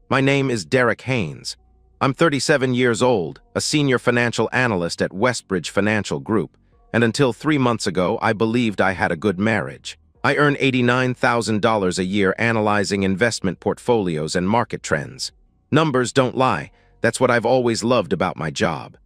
My name is Derek Haynes. I'm 37 years old, a senior financial analyst at Westbridge Financial Group, and until 3 months ago, I believed I had a good marriage. I earn $89,000 a year analyzing investment portfolios and market trends. Numbers don't lie. That's what I've always loved about my job.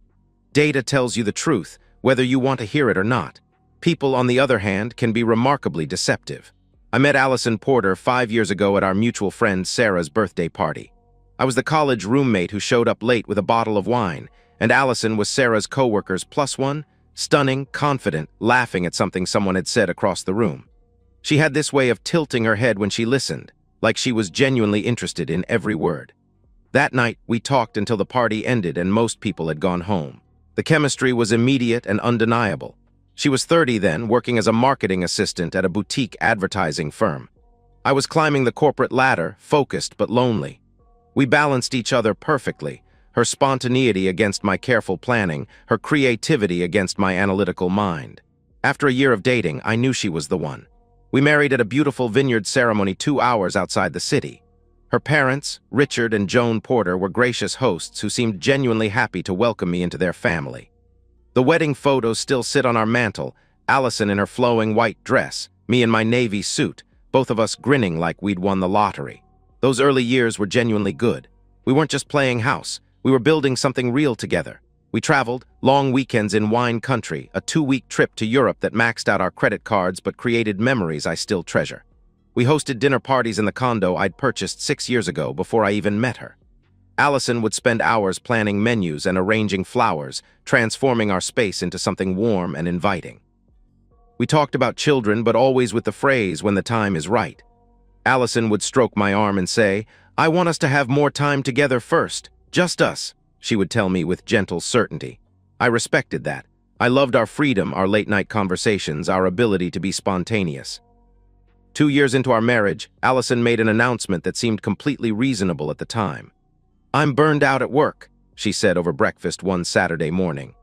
Data tells you the truth, whether you want to hear it or not. People, on the other hand, can be remarkably deceptive. I met Allison Porter 5 years ago at our mutual friend Sarah's birthday party. I was the college roommate who showed up late with a bottle of wine, and Allison was Sarah's coworker's plus one, stunning, confident, laughing at something someone had said across the room. She had this way of tilting her head when she listened, like she was genuinely interested in every word. That night, we talked until the party ended and most people had gone home. The chemistry was immediate and undeniable. She was 30 then, working as a marketing assistant at a boutique advertising firm. I was climbing the corporate ladder, focused but lonely. We balanced each other perfectly, her spontaneity against my careful planning, her creativity against my analytical mind. After a year of dating, I knew she was the one. We married at a beautiful vineyard ceremony 2 hours outside the city. Her parents, Richard and Joan Porter, were gracious hosts who seemed genuinely happy to welcome me into their family. The wedding photos still sit on our mantle, Allison in her flowing white dress, me in my navy suit, both of us grinning like we'd won the lottery. Those early years were genuinely good. We weren't just playing house, we were building something real together. We traveled, long weekends in wine country, a 2-week trip to Europe that maxed out our credit cards but created memories I still treasure. We hosted dinner parties in the condo I'd purchased 6 years ago before I even met her. Allison would spend hours planning menus and arranging flowers, transforming our space into something warm and inviting. We talked about children, but always with the phrase, "when the time is right." Allison would stroke my arm and say, "I want us to have more time together first, just us," she would tell me with gentle certainty. I respected that. I loved our freedom, our late-night conversations, our ability to be spontaneous. 2 years into our marriage, Allison made an announcement that seemed completely reasonable at the time. "I'm burned out at work," she said over breakfast one Saturday morning.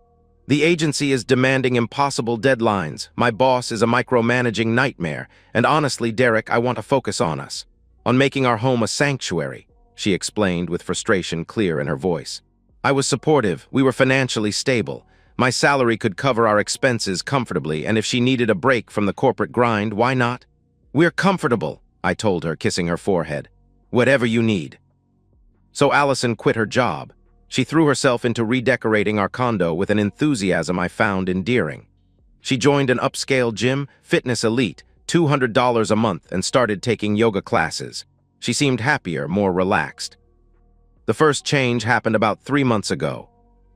"The agency is demanding impossible deadlines, my boss is a micromanaging nightmare, and honestly, Derek, I want to focus on us. On making our home a sanctuary," she explained with frustration clear in her voice. I was supportive, we were financially stable. My salary could cover our expenses comfortably, and if she needed a break from the corporate grind, why not? "We're comfortable," I told her, kissing her forehead. "Whatever you need." So Allison quit her job. She threw herself into redecorating our condo with an enthusiasm I found endearing. She joined an upscale gym, Fitness Elite, $200 a month, and started taking yoga classes. She seemed happier, more relaxed. The first change happened about 3 months ago.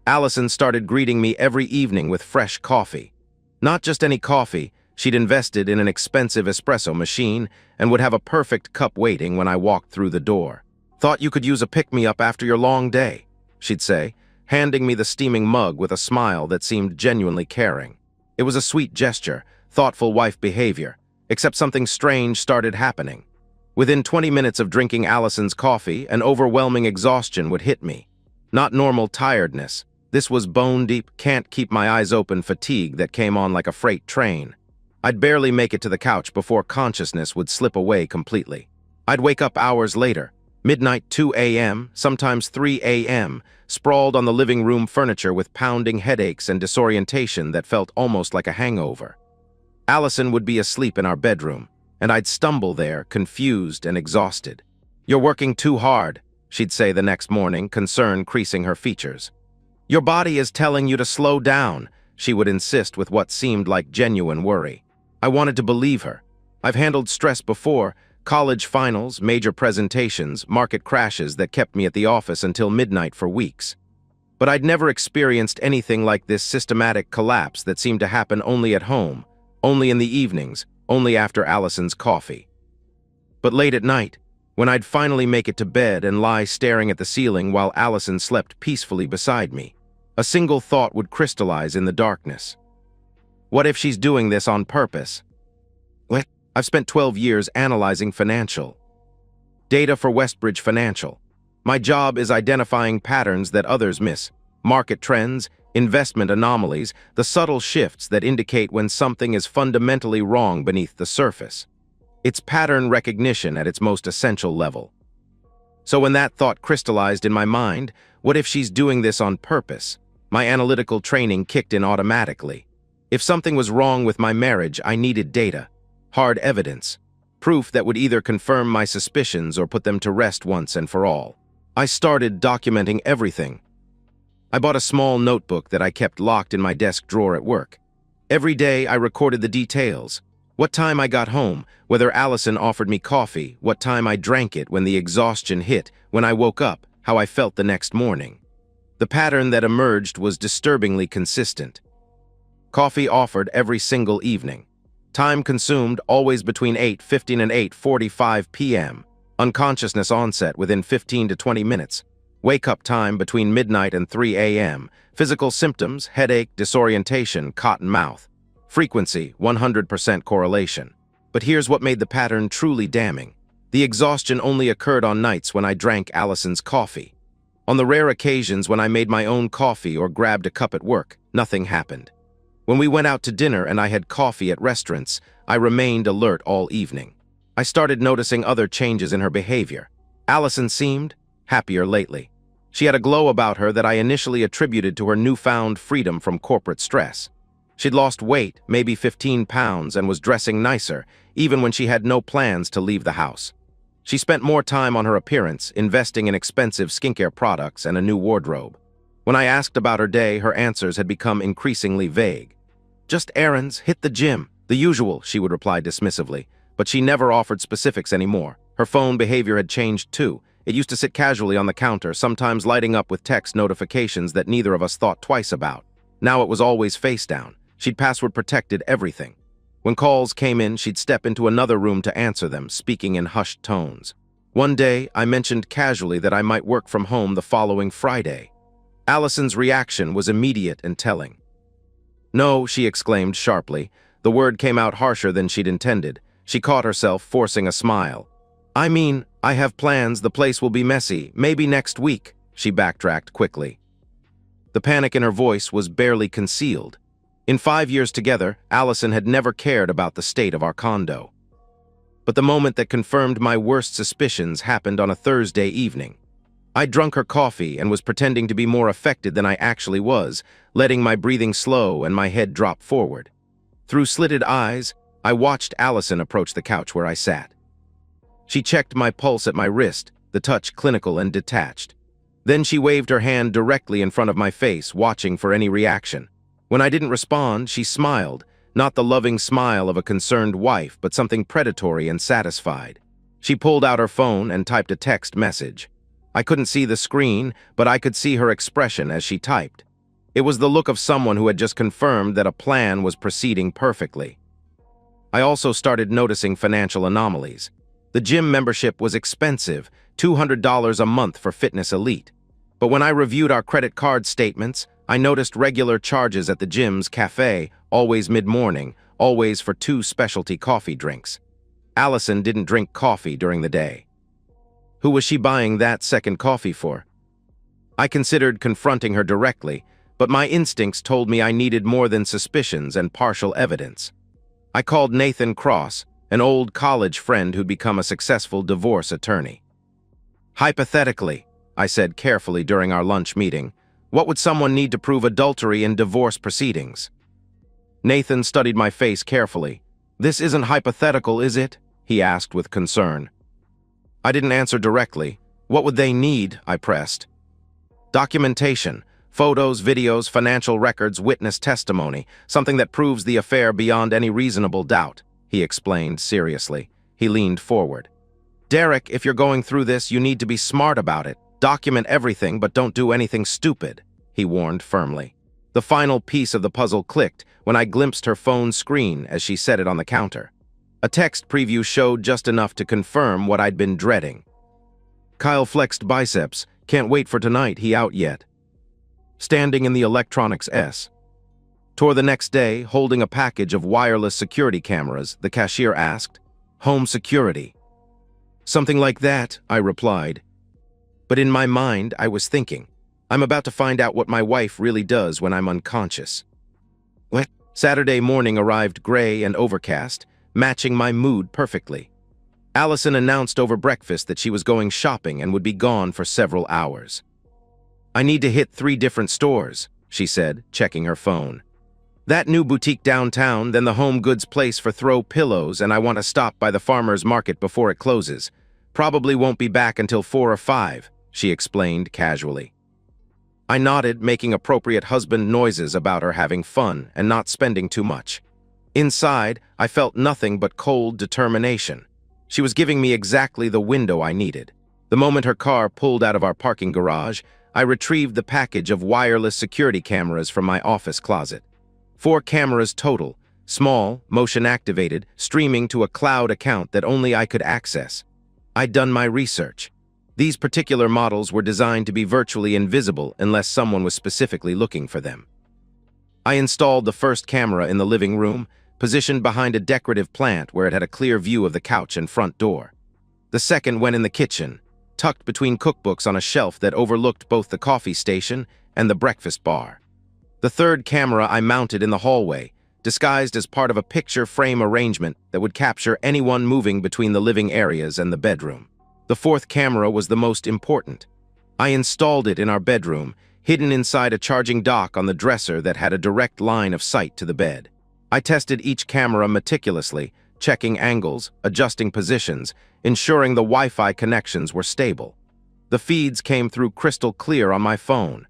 Allison started greeting me every evening with fresh coffee. Not just any coffee, she'd invested in an expensive espresso machine and would have a perfect cup waiting when I walked through the door. "Thought you could use a pick-me-up after your long day," she'd say, handing me the steaming mug with a smile that seemed genuinely caring. It was a sweet gesture, thoughtful wife behavior, except something strange started happening. Within 20 minutes of drinking Allison's coffee, an overwhelming exhaustion would hit me. Not normal tiredness. This was bone-deep, can't-keep-my-eyes-open fatigue that came on like a freight train. I'd barely make it to the couch before consciousness would slip away completely. I'd wake up hours later, midnight 2 a.m., sometimes 3 a.m., sprawled on the living room furniture with pounding headaches and disorientation that felt almost like a hangover. Allison would be asleep in our bedroom, and I'd stumble there, confused and exhausted. "You're working too hard," she'd say the next morning, concern creasing her features. "Your body is telling you to slow down," she would insist with what seemed like genuine worry. I wanted to believe her. I've handled stress before, college finals, major presentations, market crashes that kept me at the office until midnight for weeks. But I'd never experienced anything like this systematic collapse that seemed to happen only at home, only in the evenings, only after Allison's coffee. But late at night, when I'd finally make it to bed and lie staring at the ceiling while Allison slept peacefully beside me, a single thought would crystallize in the darkness. What if she's doing this on purpose? What? I've spent 12 years analyzing financial data for Westbridge Financial. My job is identifying patterns that others miss, market trends, investment anomalies, the subtle shifts that indicate when something is fundamentally wrong beneath the surface. It's pattern recognition at its most essential level. So when that thought crystallized in my mind, what if she's doing this on purpose? My analytical training kicked in automatically. If something was wrong with my marriage, I needed data, hard evidence, proof that would either confirm my suspicions or put them to rest once and for all. I started documenting everything. I bought a small notebook that I kept locked in my desk drawer at work. Every day I recorded the details. What time I got home, whether Allison offered me coffee, what time I drank it when the exhaustion hit, when I woke up, how I felt the next morning. The pattern that emerged was disturbingly consistent. Coffee offered every single evening. Time consumed always between 8:15 and 8:45 p.m. Unconsciousness onset within 15 to 20 minutes. Wake-up time between midnight and 3 a.m. Physical symptoms, headache, disorientation, cotton mouth. Frequency, 100% correlation. But here's what made the pattern truly damning. The exhaustion only occurred on nights when I drank Allison's coffee. On the rare occasions when I made my own coffee or grabbed a cup at work, nothing happened. When we went out to dinner and I had coffee at restaurants, I remained alert all evening. I started noticing other changes in her behavior. Allison seemed happier lately. She had a glow about her that I initially attributed to her newfound freedom from corporate stress. She'd lost weight, maybe 15 pounds, and was dressing nicer, even when she had no plans to leave the house. She spent more time on her appearance, investing in expensive skincare products and a new wardrobe. When I asked about her day, her answers had become increasingly vague. "Just errands, hit the gym, the usual," she would reply dismissively, but she never offered specifics anymore. Her phone behavior had changed too. It used to sit casually on the counter, sometimes lighting up with text notifications that neither of us thought twice about. Now it was always face down. She'd password-protected everything. When calls came in, she'd step into another room to answer them, speaking in hushed tones. One day, I mentioned casually that I might work from home the following Friday. Allison's reaction was immediate and telling. "No," she exclaimed sharply. The word came out harsher than she'd intended. She caught herself, forcing a smile. "I mean, I have plans, the place will be messy, maybe next week," she backtracked quickly. The panic in her voice was barely concealed. In 5 years together, Allison had never cared about the state of our condo. But the moment that confirmed my worst suspicions happened on a Thursday evening. I'd drunk her coffee and was pretending to be more affected than I actually was, letting my breathing slow and my head drop forward. Through slitted eyes, I watched Allison approach the couch where I sat. She checked my pulse at my wrist, the touch clinical and detached. Then she waved her hand directly in front of my face, watching for any reaction. When I didn't respond, she smiled, not the loving smile of a concerned wife, but something predatory and satisfied. She pulled out her phone and typed a text message. I couldn't see the screen, but I could see her expression as she typed. It was the look of someone who had just confirmed that a plan was proceeding perfectly. I also started noticing financial anomalies. The gym membership was expensive, $200 a month for Fitness Elite. But when I reviewed our credit card statements, I noticed regular charges at the gym's cafe, always mid-morning, always for 2 specialty coffee drinks. Allison didn't drink coffee during the day. Who was she buying that second coffee for? I considered confronting her directly, but my instincts told me I needed more than suspicions and partial evidence. I called Nathan Cross, an old college friend who'd become a successful divorce attorney. "Hypothetically," I said carefully during our lunch meeting, "what would someone need to prove adultery in divorce proceedings?" Nathan studied my face carefully. "This isn't hypothetical, is it?" he asked with concern. I didn't answer directly. "What would they need?" I pressed. "Documentation. Photos, videos, financial records, witness testimony. Something that proves the affair beyond any reasonable doubt," he explained seriously. He leaned forward. "Derek, if you're going through this, you need to be smart about it. Document everything, but don't do anything stupid," he warned firmly. The final piece of the puzzle clicked when I glimpsed her phone screen as she set it on the counter. A text preview showed just enough to confirm what I'd been dreading. "Kyle flexed biceps. Can't wait for tonight, he out yet." Standing in the electronics S. Toward the next day, holding a package of wireless security cameras, the cashier asked, "Home security." "Something like that," I replied. But in my mind, I was thinking, I'm about to find out what my wife really does when I'm unconscious. What? Saturday morning arrived gray and overcast, matching my mood perfectly. Allison announced over breakfast that she was going shopping and would be gone for several hours. "I need to hit 3 different stores," she said, checking her phone. "That new boutique downtown, then the home goods place for throw pillows, and I want to stop by the farmer's market before it closes. Probably won't be back until 4 or 5, she explained casually. I nodded, making appropriate husband noises about her having fun and not spending too much. Inside, I felt nothing but cold determination. She was giving me exactly the window I needed. The moment her car pulled out of our parking garage, I retrieved the package of wireless security cameras from my office closet. 4 cameras total, small, motion-activated, streaming to a cloud account that only I could access. I'd done my research. These particular models were designed to be virtually invisible unless someone was specifically looking for them. I installed the first camera in the living room, positioned behind a decorative plant where it had a clear view of the couch and front door. The second went in the kitchen, tucked between cookbooks on a shelf that overlooked both the coffee station and the breakfast bar. The third camera I mounted in the hallway, disguised as part of a picture frame arrangement that would capture anyone moving between the living areas and the bedroom. The fourth camera was the most important. I installed it in our bedroom, hidden inside a charging dock on the dresser that had a direct line of sight to the bed. I tested each camera meticulously, checking angles, adjusting positions, ensuring the Wi-Fi connections were stable. The feeds came through crystal clear on my phone.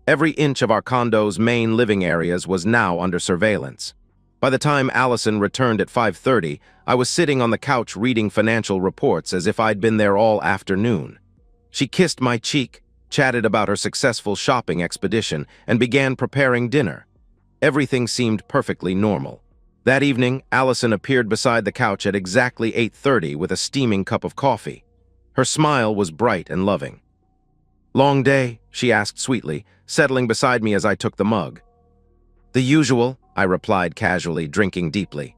Every inch of our condo's main living areas was now under surveillance. By the time Allison returned at 5:30, I was sitting on the couch reading financial reports as if I'd been there all afternoon. She kissed my cheek, chatted about her successful shopping expedition, and began preparing dinner. Everything seemed perfectly normal. That evening, Allison appeared beside the couch at exactly 8:30 with a steaming cup of coffee. Her smile was bright and loving. "Long day?" she asked sweetly, settling beside me as I took the mug. "The usual," I replied casually, drinking deeply.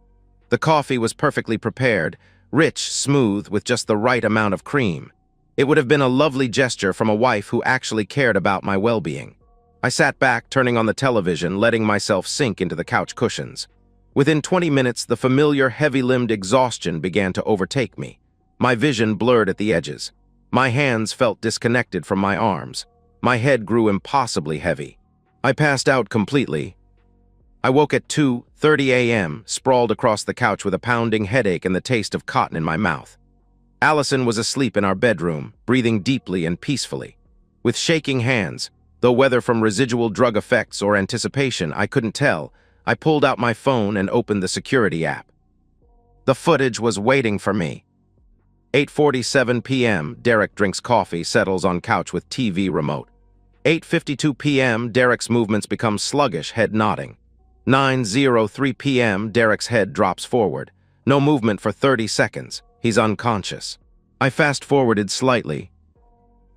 The coffee was perfectly prepared, rich, smooth, with just the right amount of cream. It would have been a lovely gesture from a wife who actually cared about my well-being. I sat back, turning on the television, letting myself sink into the couch cushions. Within 20 minutes, the familiar heavy-limbed exhaustion began to overtake me. My vision blurred at the edges. My hands felt disconnected from my arms. My head grew impossibly heavy. I passed out completely. I woke at 2:30 a.m., sprawled across the couch with a pounding headache and the taste of cotton in my mouth. Allison was asleep in our bedroom, breathing deeply and peacefully. With shaking hands, though whether from residual drug effects or anticipation, I couldn't tell, I pulled out my phone and opened the security app. The footage was waiting for me. 8:47 p.m., Derek drinks coffee, settles on couch with TV remote. 8:52 p.m., Derek's movements become sluggish, head nodding. 9:03 p.m., Derek's head drops forward. No movement for 30 seconds. He's unconscious. I fast-forwarded slightly.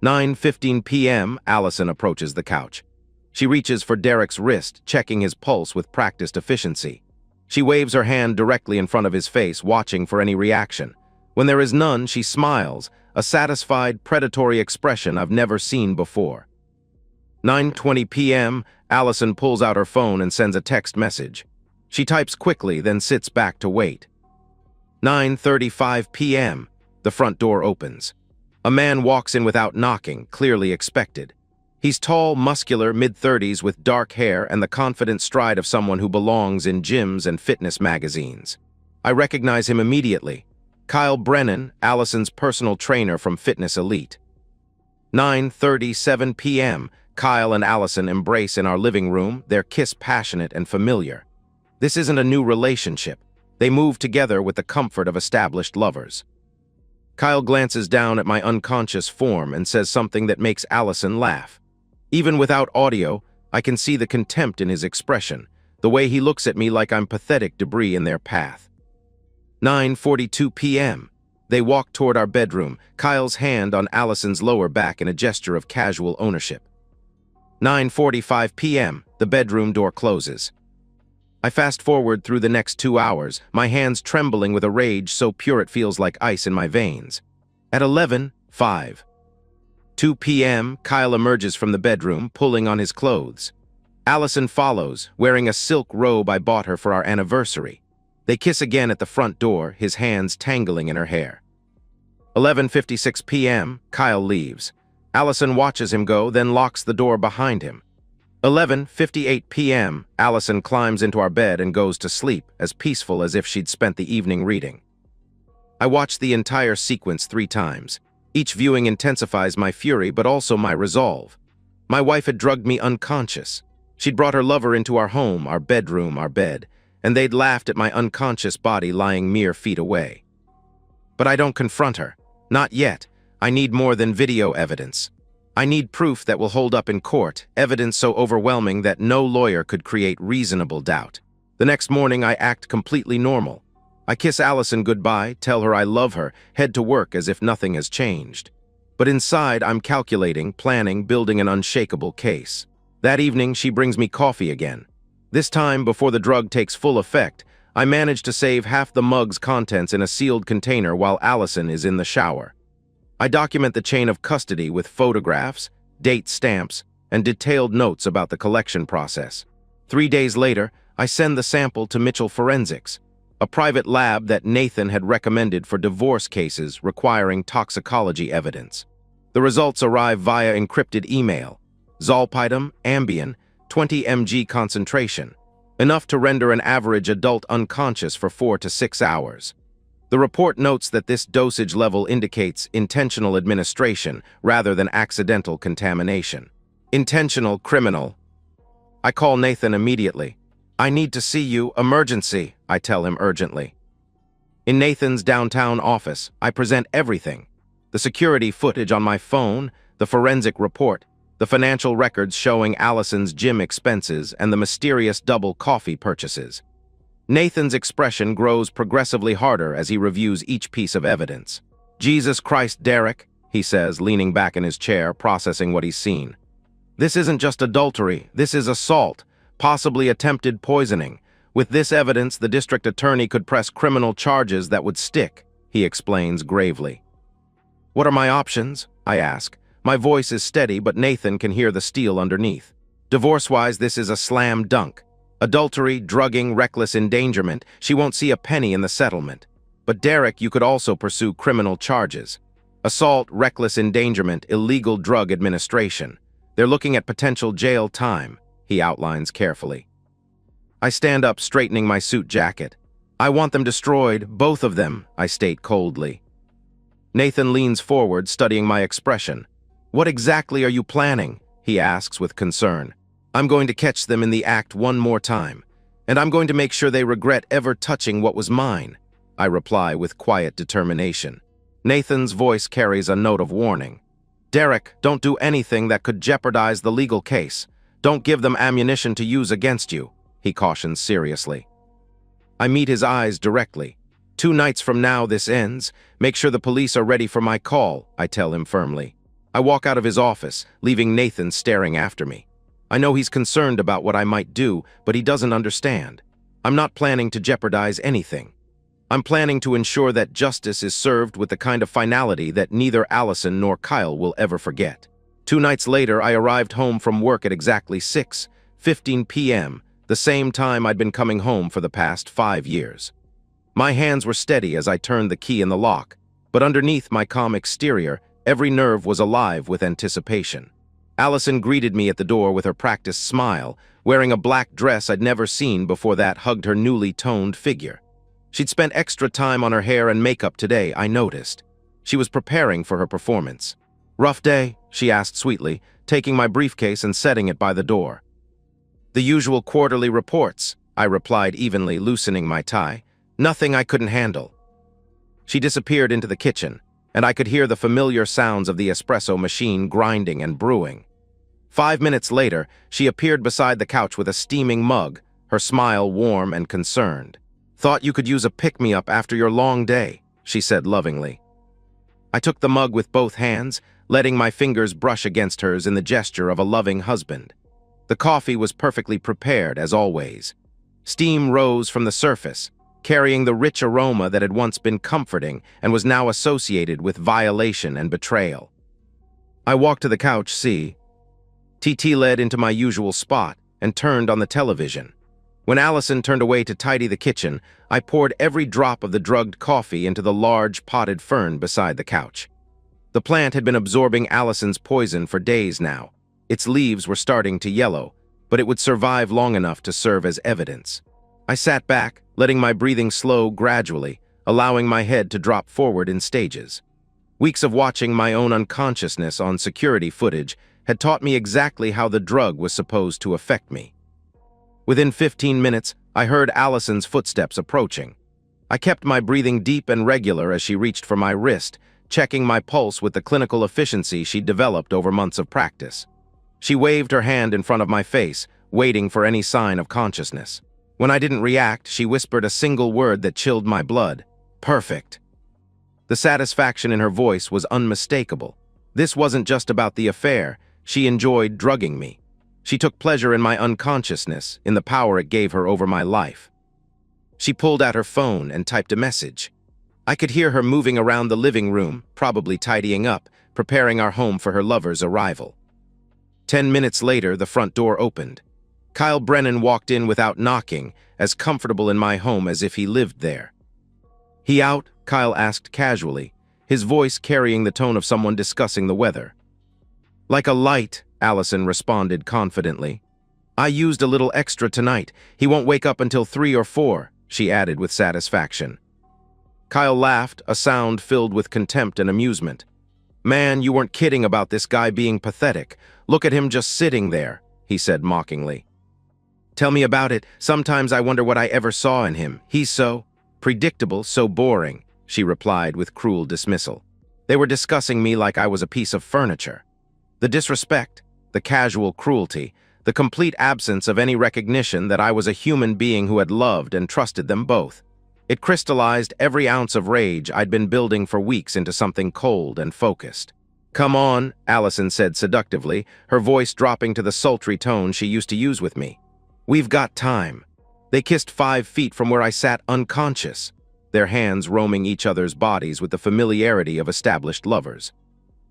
9:15 p.m., Allison approaches the couch. She reaches for Derek's wrist, checking his pulse with practiced efficiency. She waves her hand directly in front of his face, watching for any reaction. When there is none, she smiles, a satisfied, predatory expression I've never seen before. 9:20 p.m., Allison pulls out her phone and sends a text message. She types quickly, then sits back to wait. 9:35 p.m., the front door opens. A man walks in without knocking, clearly expected. He's tall, muscular, mid-30s with dark hair and the confident stride of someone who belongs in gyms and fitness magazines. I recognize him immediately. Kyle Brennan, Allison's personal trainer from Fitness Elite. 9:37 p.m., Kyle and Allison embrace in our living room, their kiss passionate and familiar. This isn't a new relationship. They move together with the comfort of established lovers. Kyle glances down at my unconscious form and says something that makes Allison laugh. Even without audio, I can see the contempt in his expression, the way he looks at me like I'm pathetic debris in their path. 9:42 p.m. They walk toward our bedroom, Kyle's hand on Allison's lower back in a gesture of casual ownership. 9:45 p.m. The bedroom door closes. I fast-forward through the next 2 hours, my hands trembling with a rage so pure it feels like ice in my veins. At 11:05. 2 p.m., Kyle emerges from the bedroom, pulling on his clothes. Allison follows, wearing a silk robe I bought her for our anniversary. They kiss again at the front door, his hands tangling in her hair. 11:56 p.m., Kyle leaves. Allison watches him go, then locks the door behind him. 11:58 p.m., Allison climbs into our bed and goes to sleep, as peaceful as if she'd spent the evening reading. I watched the entire sequence 3 times. Each viewing intensifies my fury, but also my resolve. My wife had drugged me unconscious. She'd brought her lover into our home, our bedroom, our bed, and they'd laughed at my unconscious body lying mere feet away. But I don't confront her. Not yet. I need more than video evidence. I need proof that will hold up in court, evidence so overwhelming that no lawyer could create reasonable doubt. The next morning, I act completely normal. I kiss Allison goodbye, tell her I love her, head to work as if nothing has changed. But inside, I'm calculating, planning, building an unshakable case. That evening, she brings me coffee again. This time, before the drug takes full effect, I manage to save half the mug's contents in a sealed container while Allison is in the shower. I document the chain of custody with photographs, date stamps, and detailed notes about the collection process. 3 days later, I send the sample to Mitchell Forensics, a private lab that Nathan had recommended for divorce cases requiring toxicology evidence. The results arrive via encrypted email. Zolpidem, Ambien, 20 mg concentration, enough to render an average adult unconscious for 4 to 6 hours. The report notes that this dosage level indicates intentional administration rather than accidental contamination. Intentional criminal. I call Nathan immediately. I need to see you, emergency, I tell him urgently. In Nathan's downtown office, I present everything. The security footage on my phone, the forensic report, the financial records showing Allison's gym expenses, and the mysterious double coffee purchases. Nathan's expression grows progressively harder as he reviews each piece of evidence. Jesus Christ, Derek, he says, leaning back in his chair, processing what he's seen. This isn't just adultery, this is assault, possibly attempted poisoning. With this evidence, the district attorney could press criminal charges that would stick, he explains gravely. What are my options? I ask. My voice is steady, but Nathan can hear the steel underneath. Divorce-wise, this is a slam dunk. Adultery, drugging, reckless endangerment, she won't see a penny in the settlement. But Derek, you could also pursue criminal charges. Assault, reckless endangerment, illegal drug administration. They're looking at potential jail time, he outlines carefully. I stand up, straightening my suit jacket. I want them destroyed, both of them, I state coldly. Nathan leans forward, studying my expression. What exactly are you planning? He asks with concern. I'm going to catch them in the act one more time, and I'm going to make sure they regret ever touching what was mine, I reply with quiet determination. Nathan's voice carries a note of warning. Derek, don't do anything that could jeopardize the legal case. Don't give them ammunition to use against you, he cautions seriously. I meet his eyes directly. 2 nights from now this ends. Make sure the police are ready for my call, I tell him firmly. I walk out of his office, leaving Nathan staring after me. I know he's concerned about what I might do, but he doesn't understand. I'm not planning to jeopardize anything. I'm planning to ensure that justice is served with the kind of finality that neither Allison nor Kyle will ever forget. 2 nights later, I arrived home from work at exactly 6:15 p.m., the same time I'd been coming home for the past 5 years. My hands were steady as I turned the key in the lock, but underneath my calm exterior, every nerve was alive with anticipation. Allison greeted me at the door with her practiced smile, wearing a black dress I'd never seen before that hugged her newly toned figure. She'd spent extra time on her hair and makeup today, I noticed. She was preparing for her performance. Rough day? She asked sweetly, taking my briefcase and setting it by the door. The usual quarterly reports, I replied evenly, loosening my tie. Nothing I couldn't handle. She disappeared into the kitchen, and I could hear the familiar sounds of the espresso machine grinding and brewing. 5 minutes later, she appeared beside the couch with a steaming mug, her smile warm and concerned. Thought you could use a pick-me-up after your long day, she said lovingly. I took the mug with both hands, letting my fingers brush against hers in the gesture of a loving husband. The coffee was perfectly prepared, as always. Steam rose from the surface, carrying the rich aroma that had once been comforting and was now associated with violation and betrayal. I walked to the couch, TT led into my usual spot and turned on the television. When Allison turned away to tidy the kitchen, I poured every drop of the drugged coffee into the large potted fern beside the couch. The plant had been absorbing Allison's poison for days now. Its leaves were starting to yellow, but it would survive long enough to serve as evidence. I sat back, letting my breathing slow gradually, allowing my head to drop forward in stages. Weeks of watching my own unconsciousness on security footage had taught me exactly how the drug was supposed to affect me. Within 15 minutes, I heard Allison's footsteps approaching. I kept my breathing deep and regular as she reached for my wrist, checking my pulse with the clinical efficiency she'd developed over months of practice. She waved her hand in front of my face, waiting for any sign of consciousness. When I didn't react, she whispered a single word that chilled my blood. "Perfect." The satisfaction in her voice was unmistakable. This wasn't just about the affair. She enjoyed drugging me. She took pleasure in my unconsciousness, in the power it gave her over my life. She pulled out her phone and typed a message. I could hear her moving around the living room, probably tidying up, preparing our home for her lover's arrival. 10 minutes later, the front door opened. Kyle Brennan walked in without knocking, as comfortable in my home as if he lived there. "He out?" Kyle asked casually, his voice carrying the tone of someone discussing the weather. "Like a light," Allison responded confidently. "I used a little extra tonight. He won't wake up until 3 or 4, she added with satisfaction. Kyle laughed, a sound filled with contempt and amusement. "Man, you weren't kidding about this guy being pathetic. Look at him just sitting there," he said mockingly. "Tell me about it. Sometimes I wonder what I ever saw in him. He's so predictable, so boring," she replied with cruel dismissal. They were discussing me like I was a piece of furniture. The disrespect, the casual cruelty, the complete absence of any recognition that I was a human being who had loved and trusted them both. It crystallized every ounce of rage I'd been building for weeks into something cold and focused. "Come on," Allison said seductively, her voice dropping to the sultry tone she used to use with me. "We've got time." They kissed 5 feet from where I sat unconscious, their hands roaming each other's bodies with the familiarity of established lovers.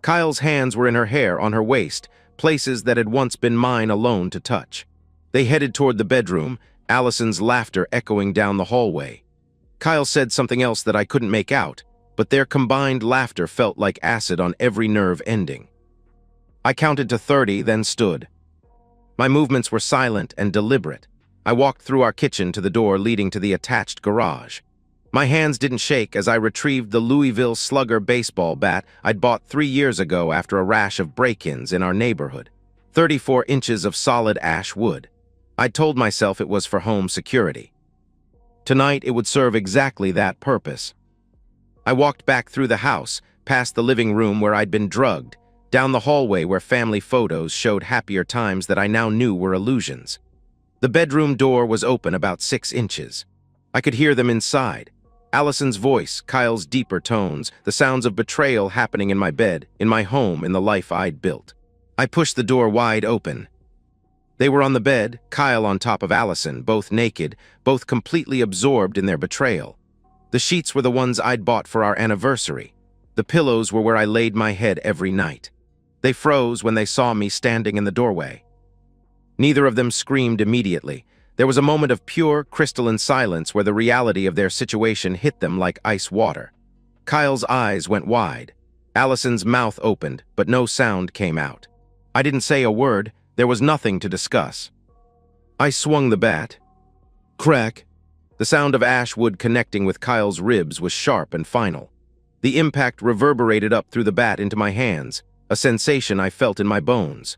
Kyle's hands were in her hair on her waist, places that had once been mine alone to touch. They headed toward the bedroom, Allison's laughter echoing down the hallway. Kyle said something else that I couldn't make out, but their combined laughter felt like acid on every nerve ending. I counted to 30, then stood. My movements were silent and deliberate. I walked through our kitchen to the door leading to the attached garage. My hands didn't shake as I retrieved the Louisville Slugger baseball bat I'd bought 3 years ago after a rash of break-ins in our neighborhood. 34 inches of solid ash wood. I'd told myself it was for home security. Tonight it would serve exactly that purpose. I walked back through the house, past the living room where I'd been drugged, down the hallway where family photos showed happier times that I now knew were illusions. The bedroom door was open about 6 inches. I could hear them inside. Allison's voice, Kyle's deeper tones, the sounds of betrayal happening in my bed, in my home, in the life I'd built. I pushed the door wide open. They were on the bed, Kyle on top of Allison, both naked, both completely absorbed in their betrayal. The sheets were the ones I'd bought for our anniversary. The pillows were where I laid my head every night. They froze when they saw me standing in the doorway. Neither of them screamed immediately. There was a moment of pure, crystalline silence where the reality of their situation hit them like ice water. Kyle's eyes went wide. Allison's mouth opened, but no sound came out. I didn't say a word. There was nothing to discuss. I swung the bat. Crack. The sound of ash wood connecting with Kyle's ribs was sharp and final. The impact reverberated up through the bat into my hands, a sensation I felt in my bones.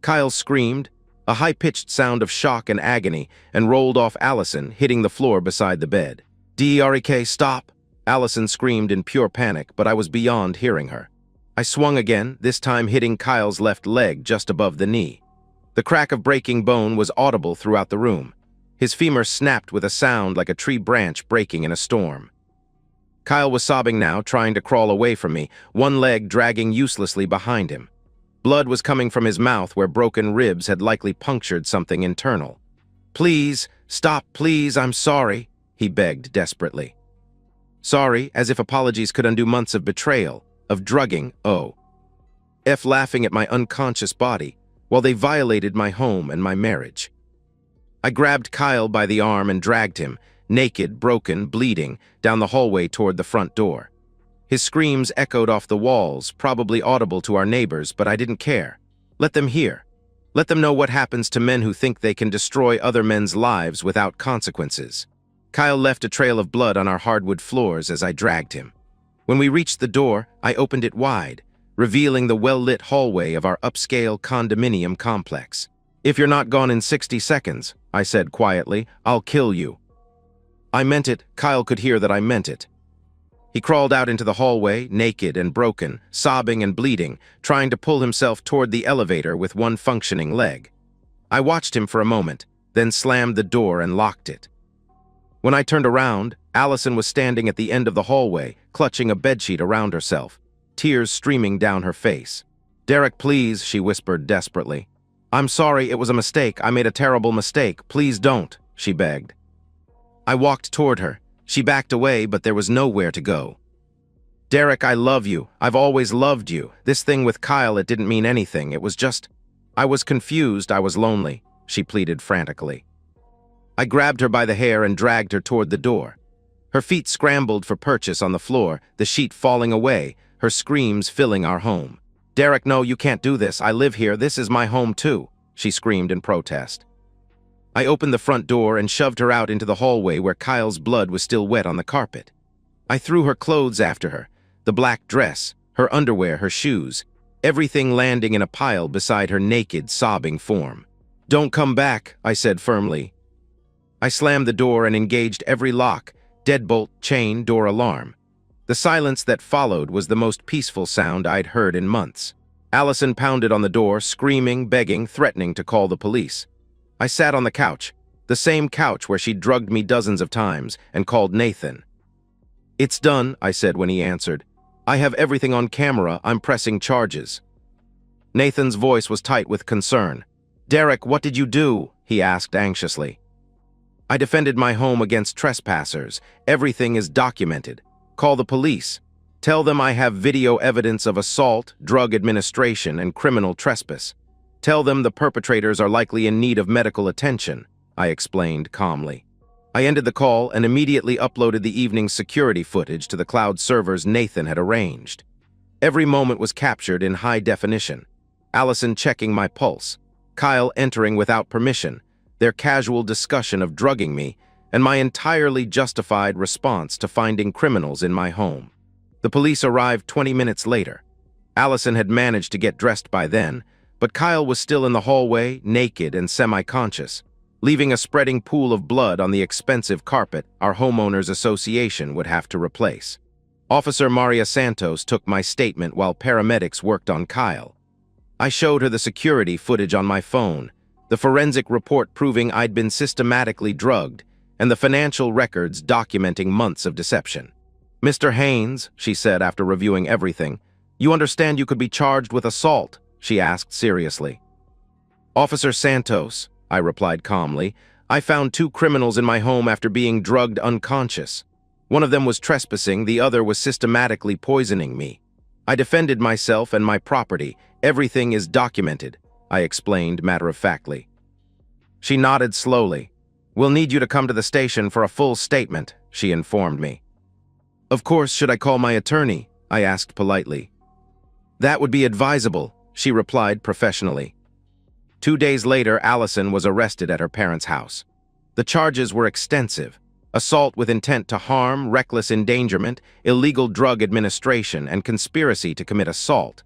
Kyle screamed, a high-pitched sound of shock and agony, and rolled off Allison, hitting the floor beside the bed. "Derek, stop!" Allison screamed in pure panic, but I was beyond hearing her. I swung again, this time hitting Kyle's left leg just above the knee. The crack of breaking bone was audible throughout the room. His femur snapped with a sound like a tree branch breaking in a storm. Kyle was sobbing now, trying to crawl away from me, one leg dragging uselessly behind him. Blood was coming from his mouth where broken ribs had likely punctured something internal. "Please, stop, please, I'm sorry," he begged desperately. Sorry, as if apologies could undo months of betrayal, of drugging, laughing at my unconscious body, while they violated my home and my marriage. I grabbed Kyle by the arm and dragged him, naked, broken, bleeding, down the hallway toward the front door. His screams echoed off the walls, probably audible to our neighbors, but I didn't care. Let them hear. Let them know what happens to men who think they can destroy other men's lives without consequences. Kyle left a trail of blood on our hardwood floors as I dragged him. When we reached the door, I opened it wide, revealing the well-lit hallway of our upscale condominium complex. "If you're not gone in 60 seconds, I said quietly, "I'll kill you." I meant it. Kyle could hear that I meant it. He crawled out into the hallway, naked and broken, sobbing and bleeding, trying to pull himself toward the elevator with one functioning leg. I watched him for a moment, then slammed the door and locked it. When I turned around, Allison was standing at the end of the hallway, clutching a bedsheet around herself, tears streaming down her face. "Derek, please," she whispered desperately. "I'm sorry, it was a mistake. I made a terrible mistake. Please don't," she begged. I walked toward her. She backed away, but there was nowhere to go. "Derek, I love you. I've always loved you. This thing with Kyle, it didn't mean anything. It was just... I was confused. I was lonely," she pleaded frantically. I grabbed her by the hair and dragged her toward the door. Her feet scrambled for purchase on the floor, the sheet falling away, her screams filling our home. "Derek, no, you can't do this. I live here. This is my home too," she screamed in protest. I opened the front door and shoved her out into the hallway where Kyle's blood was still wet on the carpet. I threw her clothes after her, the black dress, her underwear, her shoes, everything landing in a pile beside her naked, sobbing form. "Don't come back," I said firmly. I slammed the door and engaged every lock, deadbolt, chain, door alarm. The silence that followed was the most peaceful sound I'd heard in months. Allison pounded on the door, screaming, begging, threatening to call the police. I sat on the couch, the same couch where she'd drugged me dozens of times, and called Nathan. "It's done," I said when he answered. "I have everything on camera. I'm pressing charges." Nathan's voice was tight with concern. "Derek, what did you do?" he asked anxiously. "I defended my home against trespassers. Everything is documented. Call the police. Tell them I have video evidence of assault, drug administration, and criminal trespass. Tell them the perpetrators are likely in need of medical attention," I explained calmly. I ended the call and immediately uploaded the evening's security footage to the cloud servers Nathan had arranged. Every moment was captured in high definition. Allison checking my pulse, Kyle entering without permission, their casual discussion of drugging me, and my entirely justified response to finding criminals in my home. The police arrived 20 minutes later. Allison had managed to get dressed by then, but Kyle was still in the hallway, naked and semi-conscious, leaving a spreading pool of blood on the expensive carpet our homeowners association would have to replace. Officer Maria Santos took my statement while paramedics worked on Kyle. I showed her the security footage on my phone, the forensic report proving I'd been systematically drugged, and the financial records documenting months of deception. "Mr. Haynes," she said after reviewing everything, "you understand you could be charged with assault?" she asked seriously. "Officer Santos," I replied calmly, "I found 2 criminals in my home after being drugged unconscious. One of them was trespassing, the other was systematically poisoning me. I defended myself and my property. Everything is documented," I explained matter-of-factly. She nodded slowly. "We'll need you to come to the station for a full statement," she informed me. "Of course, should I call my attorney?" I asked politely. "That would be advisable," she replied professionally. 2 days later, Allison was arrested at her parents' house. The charges were extensive: assault with intent to harm, reckless endangerment, illegal drug administration, and conspiracy to commit assault.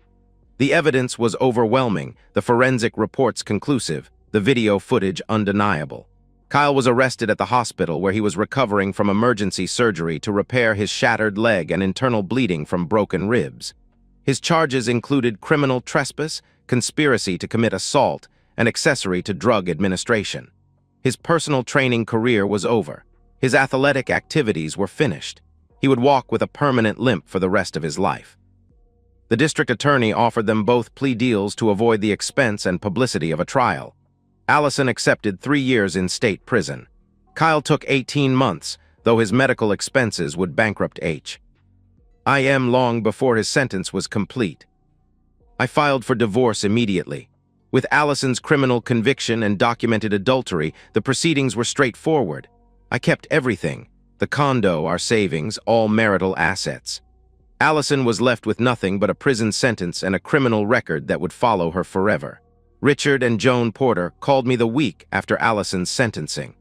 The evidence was overwhelming, the forensic reports conclusive, the video footage undeniable. Kyle was arrested at the hospital where he was recovering from emergency surgery to repair his shattered leg and internal bleeding from broken ribs. His charges included criminal trespass, conspiracy to commit assault, and accessory to drug administration. His personal training career was over. His athletic activities were finished. He would walk with a permanent limp for the rest of his life. The district attorney offered them both plea deals to avoid the expense and publicity of a trial. Allison accepted 3 years in state prison. Kyle took 18 months, though his medical expenses would bankrupt IM long before his sentence was complete. I filed for divorce immediately. With Allison's criminal conviction and documented adultery, the proceedings were straightforward. I kept everything: the condo, our savings, all marital assets. Allison was left with nothing but a prison sentence and a criminal record that would follow her forever. Richard and Joan Porter called me the week after Allison's sentencing.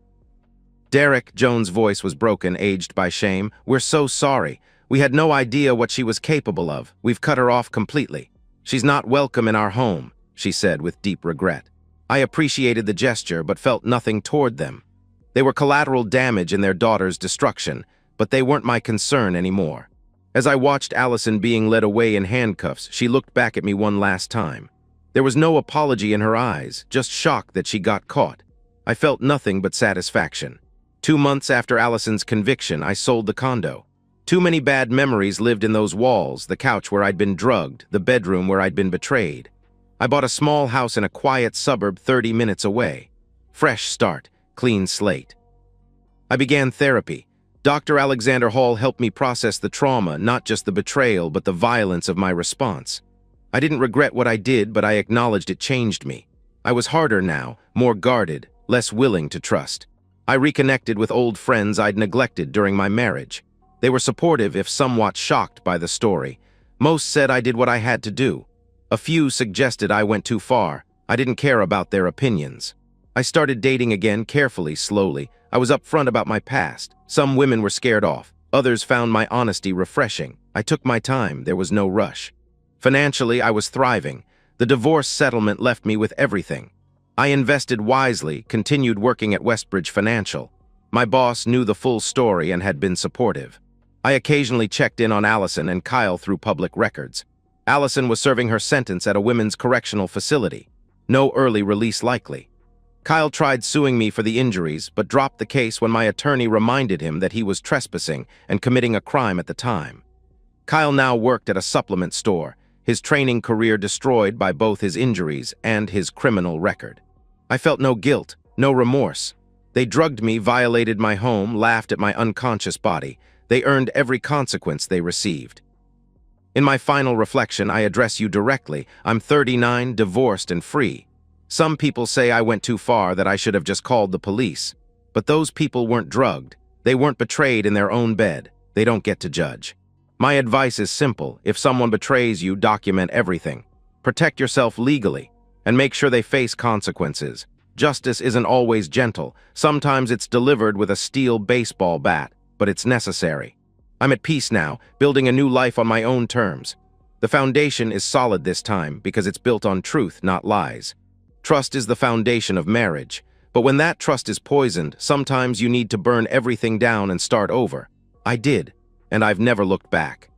"Derek," Joan's voice was broken, aged by shame, "we're so sorry. We had no idea what she was capable of. We've cut her off completely. She's not welcome in our home," she said with deep regret. I appreciated the gesture but felt nothing toward them. They were collateral damage in their daughter's destruction, but they weren't my concern anymore. As I watched Allison being led away in handcuffs, she looked back at me one last time. There was no apology in her eyes, just shock that she got caught. I felt nothing but satisfaction. 2 months after Allison's conviction, I sold the condo. Too many bad memories lived in those walls: the couch where I'd been drugged, the bedroom where I'd been betrayed. I bought a small house in a quiet suburb 30 minutes away. Fresh start, clean slate. I began therapy. Dr. Alexander Hall helped me process the trauma, not just the betrayal, but the violence of my response. I didn't regret what I did, but I acknowledged it changed me. I was harder now, more guarded, less willing to trust. I reconnected with old friends I'd neglected during my marriage. They were supportive, if somewhat shocked by the story. Most said I did what I had to do. A few suggested I went too far. I didn't care about their opinions. I started dating again, carefully, slowly. I was upfront about my past. Some women were scared off. Others found my honesty refreshing. I took my time. There was no rush. Financially, I was thriving. The divorce settlement left me with everything. I invested wisely, continued working at Westbridge Financial. My boss knew the full story and had been supportive. I occasionally checked in on Allison and Kyle through public records. Allison was serving her sentence at a women's correctional facility. No early release likely. Kyle tried suing me for the injuries, but dropped the case when my attorney reminded him that he was trespassing and committing a crime at the time. Kyle now worked at a supplement store, his training career destroyed by both his injuries and his criminal record. I felt no guilt, no remorse. They drugged me, violated my home, laughed at my unconscious body. They earned every consequence they received. In my final reflection, I address you directly. I'm 39, divorced and free. Some people say I went too far, that I should have just called the police. But those people weren't drugged. They weren't betrayed in their own bed. They don't get to judge. My advice is simple. If someone betrays you, document everything. Protect yourself legally, and make sure they face consequences. Justice isn't always gentle. Sometimes it's delivered with a steel baseball bat, but it's necessary. I'm at peace now, building a new life on my own terms. The foundation is solid this time because it's built on truth, not lies. Trust is the foundation of marriage, but when that trust is poisoned, sometimes you need to burn everything down and start over. I did, and I've never looked back.